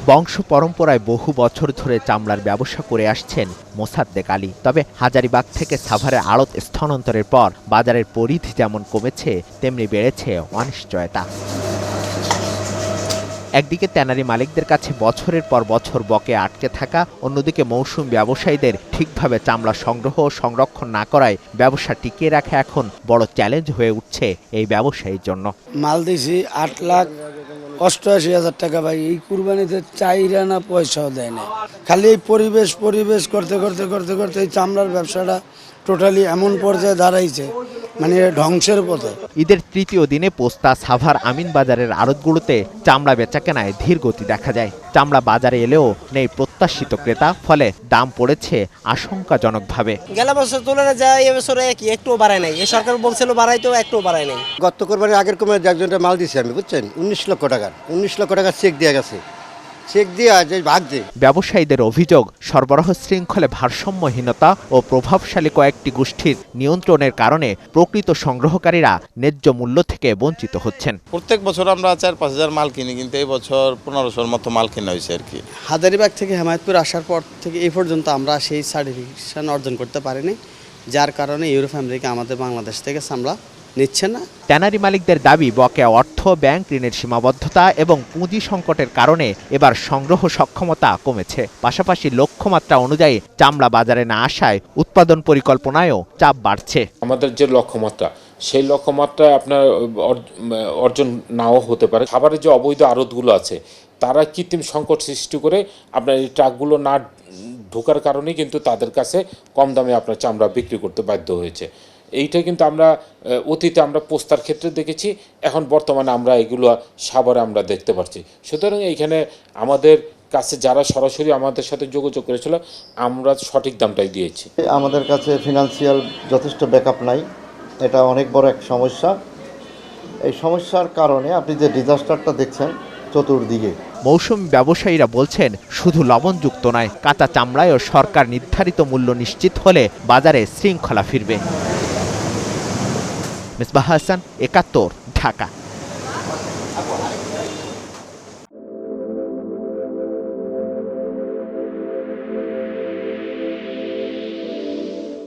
বংশ পরম্পরায় বহু বছর ধরে চামড়ার ব্যবসা করে আসছেন মোসাদ্দেক আলী। তবে হাজারীবাগ থেকে সাভারের আড়ত স্থানান্তরের পর বাজারের পরিধি যেমন কমেছে, তেমনি বেড়েছে অনিশ্চয়তা। একদিকে ট্যানারি মালিকদের কাছে বছরের পর বছর বকেয়া আটকে থাকা, অন্যদিকে মৌসুম ব্যবসায়ীদের ঠিকভাবে চামড়া সংগ্রহ ও সংরক্ষণ না করায় ব্যবসা টিকিয়ে রাখা এখন বড় চ্যালেঞ্জ হয়ে উঠছে এই ব্যবসায়ীর জন্য। মাল দিছি 8,88,000 টাকা ভাই, এই কুরবানিতে চাইরা না পয়সাও দেয় না। খালি এই পরিবেশ করতে করতে করতে করতে এই চামড়ার ব্যবসাটা টোটালি এমন পর্যায়ে দাঁড়াইছে, মানে ধ্বংসের পথে। ঈদের তৃতীয় দিনে পোস্তা, সাভার, আমিন বাজারের আড়তগুলোতে চামড়া বেচাকেনায় ধীর গতি দেখা যায়। চামড়া বাজারে এলেও নেই প্রত্যাশিত ক্রেতা, ফলে দাম পড়েছে আশঙ্কাজনকভাবে। গেল বছর তুলনায় যায় এবছরে কি একটুও বাড়ায় নাই। এই সরকার বলছিল বাড়াইতেও একটুও বাড়ায় নাই। গত কোরবানির আগের কোরবানিতে একজনটা মাল দিয়েছি আমি, বুঝছেন, 19 লক্ষ টাকার 19 লক্ষ টাকার চেক দিয়ে গেছে। চেক দিয়ে আজ ভাগ দিয়ে। ব্যবসায়ীদের অভিযোগ, সরবরাহ শৃঙ্খলে ভারসাম্যহীনতা ও প্রভাবশালী কয়েকটি গোষ্ঠীর নিয়ন্ত্রণের কারণে প্রকৃত সংগ্রহকারীরা ন্যায্য মূল্য থেকে বঞ্চিত হচ্ছেন। প্রত্যেক বছর আমরা 4-5 হাজার মাল কিনি, কিন্তু এই বছর 1500-র মতো মাল কেনা হয়েছে আর কি। হাজারীবাগ থেকে হেমায়তপুর আসার পর থেকে এই পর্যন্ত আমরা সেই সার্টিফিকেশন অর্জন করতে পারিনি, যার কারণে ইউরোপ আমেরিকা আমাদের বাংলাদেশ থেকে চামড়া নিচ্ছে না। ট্যানারি মালিকদের দাবি, বকেয়া অর্থ, ব্যাংক ঋণের সীমাবদ্ধতা এবং পুঁজি সংকটের কারণে এবার সংগ্রহ সক্ষমতা কমেছে। পাশাপাশি লক্ষ্যমাত্রা অনুযায়ী চামড়া বাজারে না আসায় উৎপাদন পরিকল্পনায়ও চাপ বাড়ছে। আমাদের যে লক্ষ্যমাত্রা, সেই লক্ষ্যমাত্রা আপনার অর্জন নাও হতে পারে। খাবারের যে অবৈধ আড়তগুলো আছে, তারা কৃত্রিম সংকট সৃষ্টি করে আপনার এই ট্রাকগুলো না ঢোকার কারণেই কিন্তু তাদের কাছে কম দামে আপনার চামড়া বিক্রি করতে বাধ্য হয়েছে। এইটা কিন্তু আমরা অতীতে আমরা পোস্তার ক্ষেত্রে দেখেছি, এখন বর্তমানে আমরা এগুলো সাভারে আমরা দেখতে পাচ্ছি। সুতরাং এইখানে আমাদের কাছে যারা সরাসরি আমাদের সাথে যোগাযোগ করেছিল, আমরা সঠিক দামটাই দিয়েছি। আমাদের কাছে ফিনান্সিয়াল যথেষ্ট ব্যাকআপ নাই, এটা অনেক বড় এক সমস্যা। এই সমস্যার কারণে আপনি যে ডিজাস্টারটা দেখছেন চতুর্দিকে। মৌসুমী ব্যবসায়ীরা বলছেন, শুধু লবণযুক্ত নয়, কাঁচা চামড়ায়ও সরকার নির্ধারিত মূল্য নিশ্চিত হলে বাজারে শৃঙ্খলা ফিরবে। মিসবাহ হাসান, ৭১, ঢাকা।